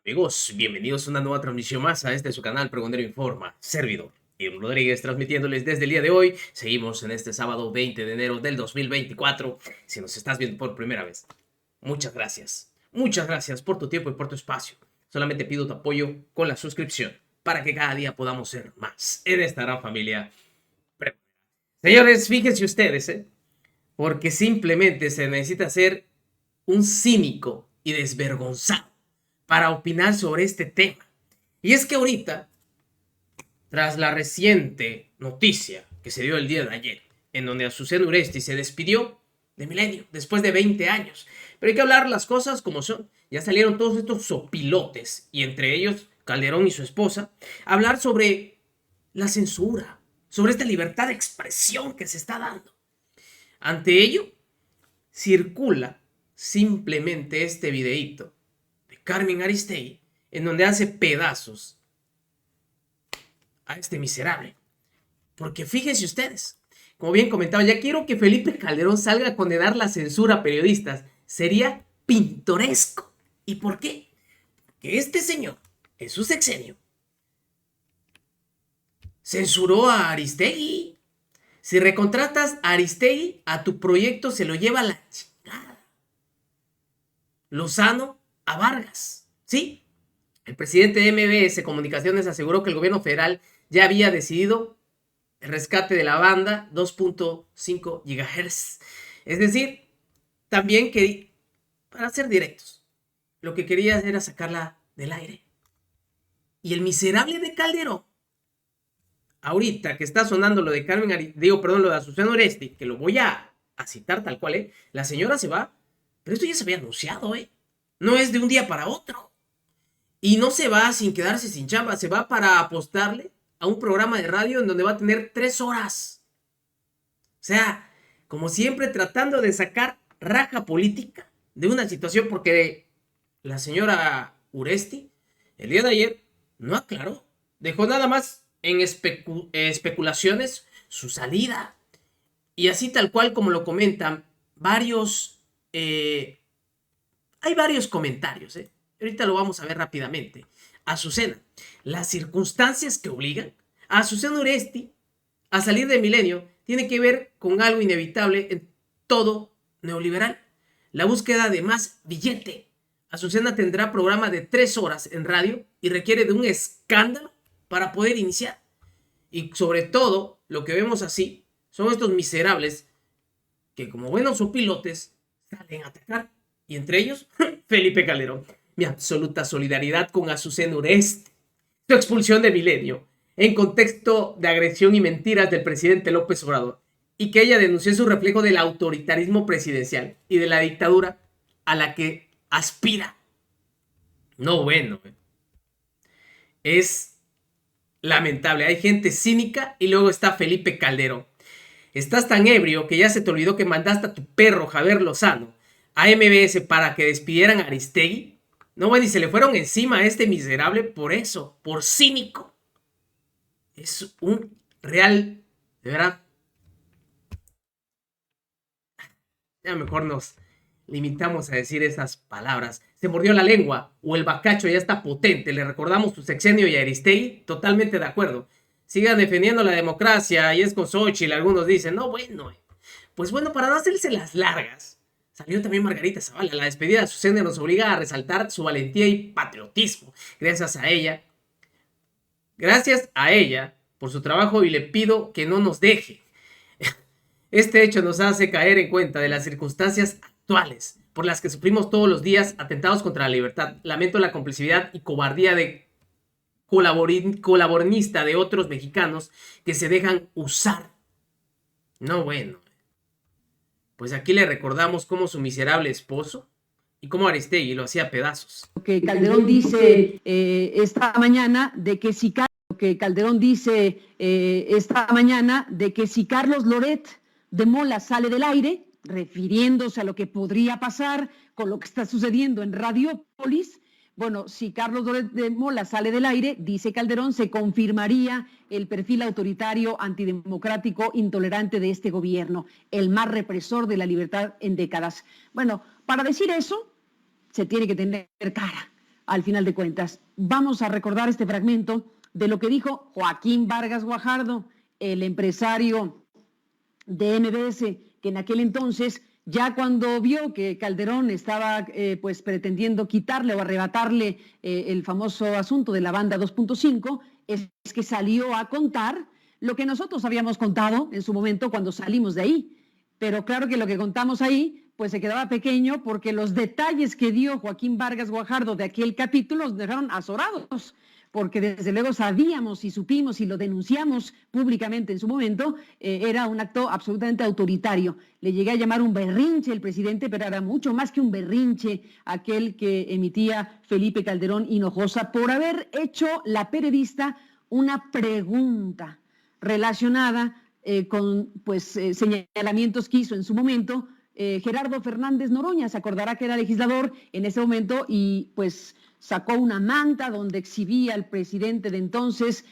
Amigos, bienvenidos a una nueva transmisión más a este su canal Pregonero Informa, servidor Irving Rodríguez, transmitiéndoles desde el día de hoy. Seguimos en este sábado 20 de enero del 2024. Si nos estás viendo por primera vez, muchas gracias. Muchas gracias por tu tiempo y por tu espacio. Solamente pido tu apoyo con la suscripción para que cada día podamos ser más en esta gran familia. Señores, fíjense ustedes, porque simplemente se necesita ser un cínico y desvergonzado para opinar sobre este tema. Y es que ahorita, tras la reciente noticia que se dio el día de ayer, en donde Azucena Uresti se despidió de Milenio después de 20 años, pero hay que hablar las cosas como son. Ya salieron todos estos sopilotes, y entre ellos Calderón y su esposa, a hablar sobre la censura, sobre esta libertad de expresión que se está dando. Ante ello, circula simplemente este videíto de Carmen Aristegui, en donde hace pedazos a este miserable. Porque fíjense ustedes, como bien comentaba, ya quiero que Felipe Calderón salga a condenar la censura a periodistas. Sería pintoresco. ¿Y por qué? Que este señor, en su sexenio, censuró a Aristegui. Si recontratas a Aristegui, a tu proyecto se lo lleva la chingada. Lozano a Vargas, ¿sí? El presidente de MBS Comunicaciones aseguró que el gobierno federal ya había decidido el rescate de la banda 2.5 GHz. Es decir, también que, para ser directos, lo que quería era sacarla del aire. Y el miserable de Calderón, ahorita que está sonando lo de lo de Azucena Oresti, que lo voy a citar tal cual, la señora se va, pero esto ya se había anunciado, no es de un día para otro. Y no se va sin quedarse sin chamba, se va para apostarle a un programa de radio en donde va a tener 3 horas. O sea, como siempre, tratando de sacar raja política de una situación, porque la señora Uresti, el día de ayer, no aclaró. Dejó nada más en especulaciones su salida. Y así tal cual como lo comentan varios... hay varios comentarios, Ahorita lo vamos a ver rápidamente. Azucena, las circunstancias que obligan a Azucena Uresti a salir de Milenio tiene que ver con algo inevitable en todo neoliberal: la búsqueda de más billete. Azucena tendrá programa de 3 horas en radio y requiere de un escándalo para poder iniciar. Y sobre todo, lo que vemos así son estos miserables que, como buenos pilotes, salen a atacar. Y entre ellos, Felipe Calderón. Mi absoluta solidaridad con Azucena Uresti. Su expulsión de Milenio, en contexto de agresión y mentiras del presidente López Obrador, y que ella denunció su reflejo del autoritarismo presidencial y de la dictadura a la que aspira. No, bueno. Es lamentable. Hay gente cínica y luego está Felipe Calderón. Estás tan ebrio que ya se te olvidó que mandaste a tu perro Javier Lozano a MBS para que despidieran a Aristegui. No, bueno, y se le fueron encima a este miserable por eso, por cínico. Es un real, de verdad. Ya mejor nos limitamos a decir esas palabras. Se mordió la lengua, o el bacacho ya está potente. Le recordamos su sexenio y a Aristegui, totalmente de acuerdo. Sigan defendiendo la democracia y es con Xochitl. Algunos dicen, no, bueno. Pues bueno, para no hacerse las largas, salió también Margarita Zavala. La despedida de Azucena nos obliga a resaltar su valentía y patriotismo. Gracias a ella por su trabajo, y le pido que no nos deje. Este hecho nos hace caer en cuenta de las circunstancias actuales por las que sufrimos todos los días atentados contra la libertad. Lamento la complicidad y cobardía de colaboranista de otros mexicanos que se dejan usar. No, bueno. Pues aquí le recordamos cómo su miserable esposo y cómo Aristegui lo hacía pedazos. Que Calderón dice esta mañana de que si Carlos Loret de Mola sale del aire, refiriéndose a lo que podría pasar con lo que está sucediendo en Radiopolis. Bueno, si Carlos Loret de Mola sale del aire, dice Calderón, se confirmaría el perfil autoritario, antidemocrático, intolerante de este gobierno, el más represor de la libertad en décadas. Bueno, para decir eso, se tiene que tener cara. al final de cuentas. Vamos a recordar este fragmento de lo que dijo Joaquín Vargas Guajardo, el empresario de MBS, que en aquel entonces, ya cuando vio que Calderón estaba pues pretendiendo quitarle o arrebatarle el famoso asunto de la banda 2.5, es que salió a contar lo que nosotros habíamos contado en su momento cuando salimos de ahí. Pero claro que lo que contamos ahí pues se quedaba pequeño porque los detalles que dio Joaquín Vargas Guajardo de aquel capítulo nos dejaron azorados, porque desde luego sabíamos y supimos y lo denunciamos públicamente en su momento, era un acto absolutamente autoritario. Le llegué a llamar un berrinche el presidente, pero era mucho más que un berrinche aquel que emitía Felipe Calderón Hinojosa por haber hecho la periodista una pregunta relacionada con señalamientos que hizo en su momento Gerardo Fernández Noroña. Se acordará que era legislador en ese momento y pues sacó una manta donde exhibía al presidente de entonces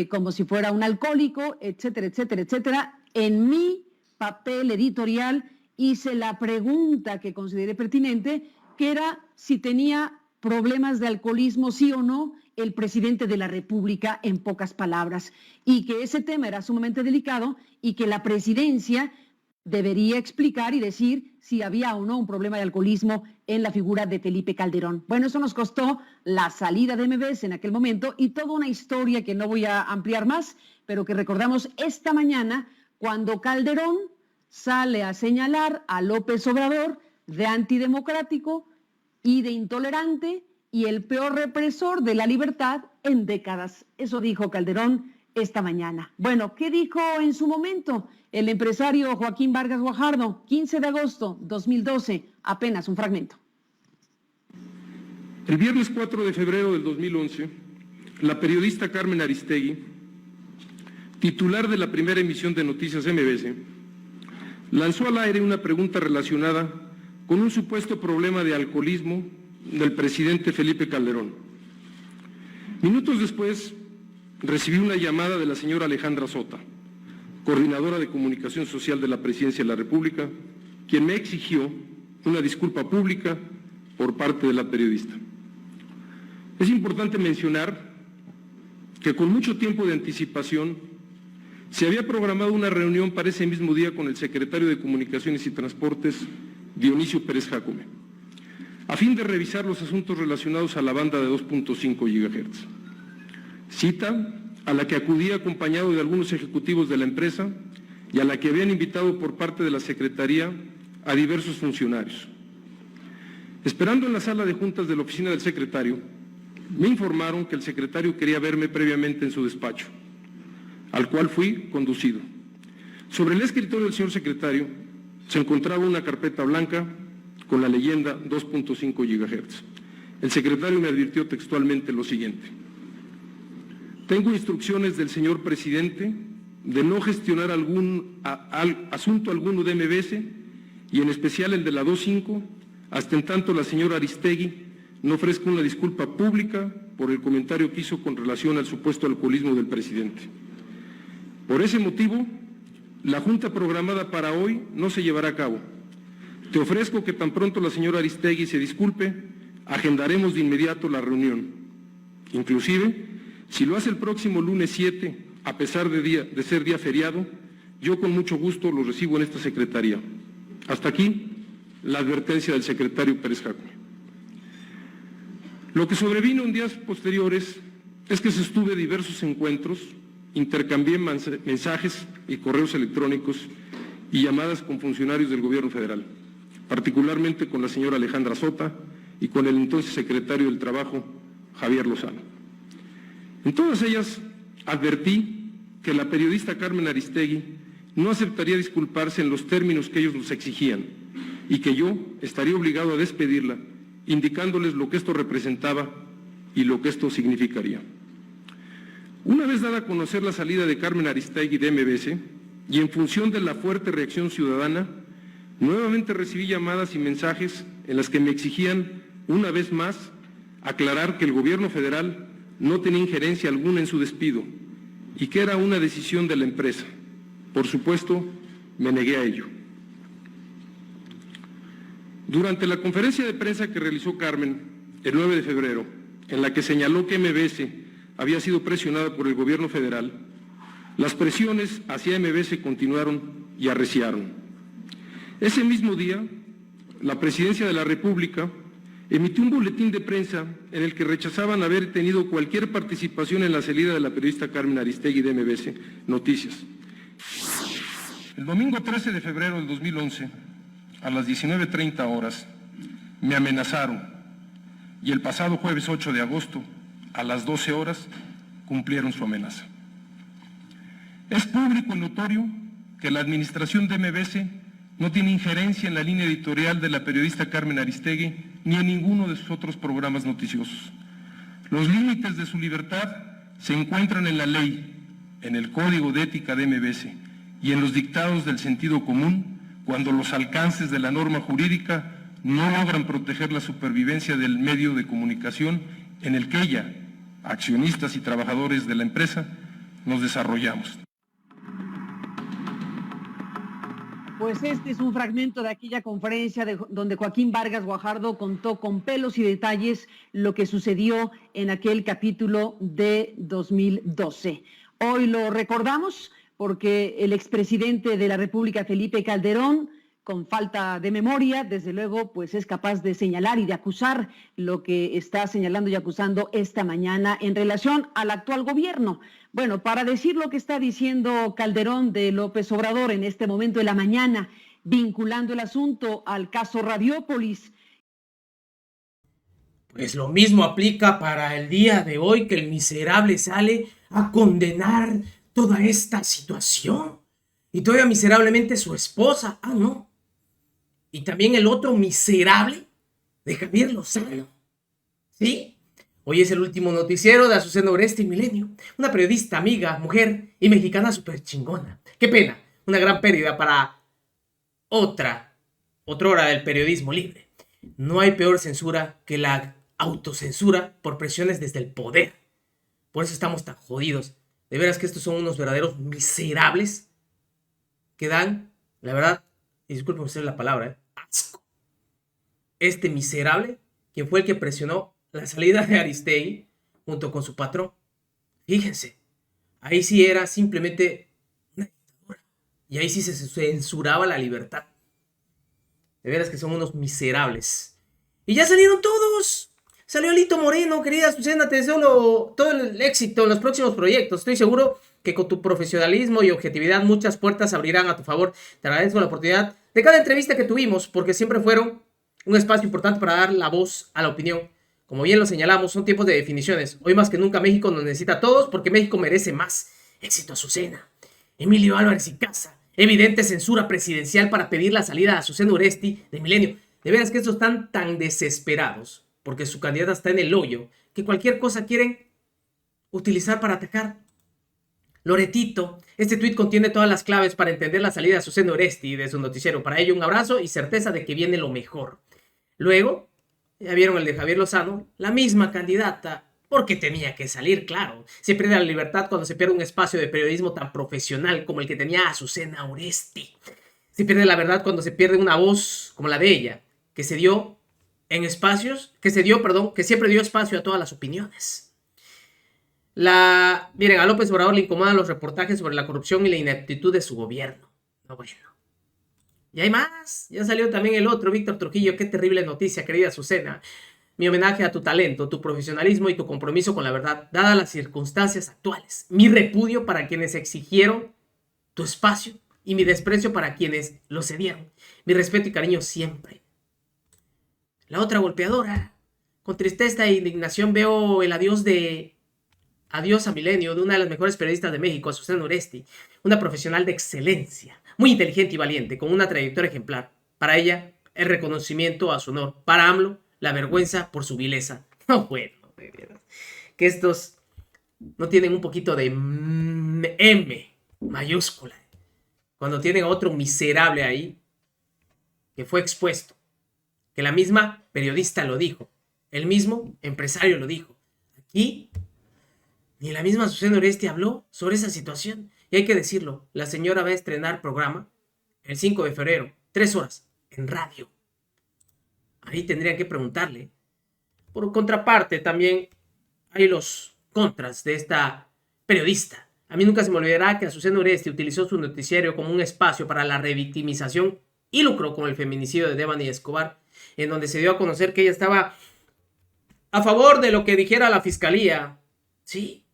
como si fuera un alcohólico, etcétera, etcétera, etcétera. En mi papel editorial hice la pregunta que consideré pertinente, que era si tenía problemas de alcoholismo, sí o no, el presidente de la República, en pocas palabras, y que ese tema era sumamente delicado y que la presidencia debería explicar y decir si había o no un problema de alcoholismo en la figura de Felipe Calderón. Bueno, eso nos costó la salida de MBS en aquel momento y toda una historia que no voy a ampliar más, pero que recordamos esta mañana cuando Calderón sale a señalar a López Obrador de antidemocrático y de intolerante y el peor represor de la libertad en décadas. Eso dijo Calderón esta mañana. Bueno, ¿qué dijo en su momento el empresario Joaquín Vargas Guajardo? 15 de agosto 2012, apenas un fragmento. El viernes 4 de febrero del 2011, la periodista Carmen Aristegui, titular de la primera emisión de Noticias MBS, lanzó al aire una pregunta relacionada con un supuesto problema de alcoholismo del presidente Felipe Calderón. Minutos después, recibí una llamada de la señora Alejandra Sota, coordinadora de comunicación social de la Presidencia de la República, quien me exigió una disculpa pública por parte de la periodista. Es importante mencionar que con mucho tiempo de anticipación se había programado una reunión para ese mismo día con el secretario de Comunicaciones y Transportes, Dionisio Pérez Jácome, a fin de revisar los asuntos relacionados a la banda de 2.5 GHz. Cita a la que acudí acompañado de algunos ejecutivos de la empresa y a la que habían invitado por parte de la Secretaría a diversos funcionarios. Esperando en la sala de juntas de la oficina del secretario, me informaron que el secretario quería verme previamente en su despacho, al cual fui conducido. Sobre el escritorio del señor secretario se encontraba una carpeta blanca con la leyenda 2.5 GHz. El secretario me advirtió textualmente lo siguiente: tengo instrucciones del señor presidente de no gestionar asunto alguno de MBS y en especial el de la 2.5 hasta en tanto la señora Aristegui no ofrezca una disculpa pública por el comentario que hizo con relación al supuesto alcoholismo del presidente. Por ese motivo, la junta programada para hoy no se llevará a cabo. Te ofrezco que tan pronto la señora Aristegui se disculpe, agendaremos de inmediato la reunión. Inclusive, si lo hace el próximo lunes 7, a pesar de ser día feriado, yo con mucho gusto lo recibo en esta secretaría. Hasta aquí la advertencia del secretario Pérez Jácome. Lo que sobrevino en días posteriores es que sostuve diversos encuentros, intercambié mensajes y correos electrónicos y llamadas con funcionarios del gobierno federal, particularmente con la señora Alejandra Sota y con el entonces secretario del Trabajo, Javier Lozano. En todas ellas advertí que la periodista Carmen Aristegui no aceptaría disculparse en los términos que ellos nos exigían y que yo estaría obligado a despedirla, indicándoles lo que esto representaba y lo que esto significaría. Una vez dada a conocer la salida de Carmen Aristegui de MBS y en función de la fuerte reacción ciudadana, nuevamente recibí llamadas y mensajes en las que me exigían, una vez más, aclarar que el gobierno federal no tenía injerencia alguna en su despido y que era una decisión de la empresa. Por supuesto, me negué a ello. Durante la conferencia de prensa que realizó Carmen el 9 de febrero, en la que señaló que MBS había sido presionada por el gobierno federal, las presiones hacia MBS continuaron y arreciaron. Ese mismo día, la Presidencia de la República emitió un boletín de prensa en el que rechazaban haber tenido cualquier participación en la salida de la periodista Carmen Aristegui de MBS Noticias. El domingo 13 de febrero del 2011, a las 19:30 horas, me amenazaron y el pasado jueves 8 de agosto, a las 12 horas, cumplieron su amenaza. Es público y notorio que la administración de MBS no tiene injerencia en la línea editorial de la periodista Carmen Aristegui ni en ninguno de sus otros programas noticiosos. Los límites de su libertad se encuentran en la ley, en el Código de Ética de MBS y en los dictados del sentido común cuando los alcances de la norma jurídica no logran proteger la supervivencia del medio de comunicación en el que ella, accionistas y trabajadores de la empresa, nos desarrollamos. Pues este es un fragmento de aquella conferencia donde Joaquín Vargas Guajardo contó con pelos y detalles lo que sucedió en aquel capítulo de 2012. Hoy lo recordamos porque el expresidente de la República, Felipe Calderón, con falta de memoria, desde luego, pues es capaz de señalar y de acusar lo que está señalando y acusando esta mañana en relación al actual gobierno. Bueno, para decir lo que está diciendo Calderón de López Obrador en este momento de la mañana, vinculando el asunto al caso Radiópolis. Pues lo mismo aplica para el día de hoy, que el miserable sale a condenar toda esta situación. Y todavía miserablemente su esposa. Ah, no. Y también el otro miserable de Javier Lozano. ¿Sí? Hoy es el último noticiero de Azucena Oresti y Milenio. Una periodista, amiga, mujer y mexicana súper chingona. Qué pena. Una gran pérdida para otra hora del periodismo libre. No hay peor censura que la autocensura por presiones desde el poder. Por eso estamos tan jodidos. De veras que estos son unos verdaderos miserables que dan, la verdad, y disculpen usted la palabra, asco. Este miserable, quien fue el que presionó la salida de Aristegui junto con su patrón. Fíjense, ahí sí era simplemente una dictadura. Y ahí sí se censuraba la libertad. De veras que son unos miserables. Y ya salieron todos. Salió Alito Moreno, querida Azucena, te deseo todo el éxito en los próximos proyectos. Estoy seguro que con tu profesionalismo y objetividad muchas puertas abrirán a tu favor. Te agradezco la oportunidad de cada entrevista que tuvimos, porque siempre fueron un espacio importante para dar la voz a la opinión. Como bien lo señalamos, son tiempos de definiciones. Hoy más que nunca México nos necesita a todos, porque México merece más. Éxito, Azucena. Emilio Álvarez y Casa. Evidente censura presidencial para pedir la salida de Azucena Oresti de Milenio. De veras que estos están tan desesperados porque su candidata está en el hoyo, que cualquier cosa quieren utilizar para atacar. Loretito, este tuit contiene todas las claves para entender la salida de Azucena Oresti de su noticiero. Para ello, un abrazo y certeza de que viene lo mejor. Luego, ya vieron el de Javier Lozano, la misma candidata, porque tenía que salir, claro. Se pierde la libertad cuando se pierde un espacio de periodismo tan profesional como el que tenía Azucena Oresti. Se pierde la verdad cuando se pierde una voz como la de ella, que siempre dio espacio a todas las opiniones. Miren, a López Obrador le incomodan los reportajes sobre la corrupción y la ineptitud de su gobierno. No, bueno. Y hay más. Ya salió también el otro, Víctor Trujillo. Qué terrible noticia, querida Azucena. Mi homenaje a tu talento, tu profesionalismo y tu compromiso con la verdad, dadas las circunstancias actuales. Mi repudio para quienes exigieron tu espacio y mi desprecio para quienes lo cedieron. Mi respeto y cariño siempre. La otra golpeadora. Con tristeza e indignación veo el adiós a Milenio de una de las mejores periodistas de México, Azucena Oresti, una profesional de excelencia, muy inteligente y valiente, con una trayectoria ejemplar. Para ella, el reconocimiento a su honor. Para AMLO, la vergüenza por su vileza. No, bueno, que estos no tienen un poquito de M mayúscula. Cuando tienen a otro miserable ahí, que fue expuesto. Que la misma periodista lo dijo. El mismo empresario lo dijo. Aquí, ni la misma Azucena Oresti habló sobre esa situación. Y hay que decirlo, la señora va a estrenar programa el 5 de febrero, 3 horas, en radio. Ahí tendrían que preguntarle. Por contraparte, también hay los contras de esta periodista. A mí nunca se me olvidará que Azucena Uresti utilizó su noticiario como un espacio para la revictimización y lucró con el feminicidio de Devani Escobar, en donde se dio a conocer que ella estaba a favor de lo que dijera la fiscalía. Sí,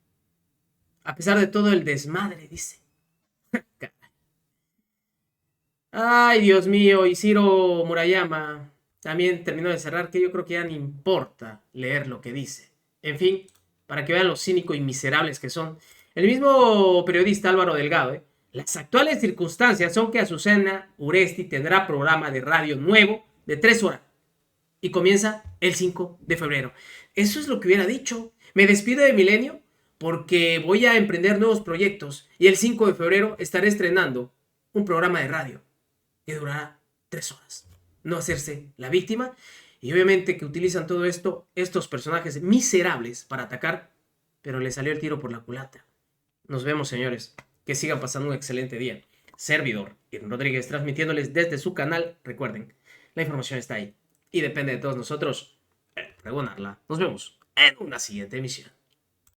a pesar de todo el desmadre, dice. Ay, Dios mío, y Ciro Murayama también terminó de cerrar, que yo creo que ya no importa leer lo que dice. En fin, para que vean lo cínico y miserables que son. El mismo periodista Álvaro Delgado, las actuales circunstancias son que Azucena Uresti tendrá programa de radio nuevo de 3 horas y comienza el 5 de febrero. Eso es lo que hubiera dicho. Me despido de Milenio porque voy a emprender nuevos proyectos y el 5 de febrero estaré estrenando un programa de radio que durará 3 horas. No hacerse la víctima. Y obviamente que utilizan todo esto, estos personajes miserables para atacar, pero le salió el tiro por la culata. Nos vemos, señores. Que sigan pasando un excelente día. Servidor Irving Rodríguez transmitiéndoles desde su canal. Recuerden, la información está ahí y depende de todos nosotros pregonarla. Nos vemos en una siguiente emisión.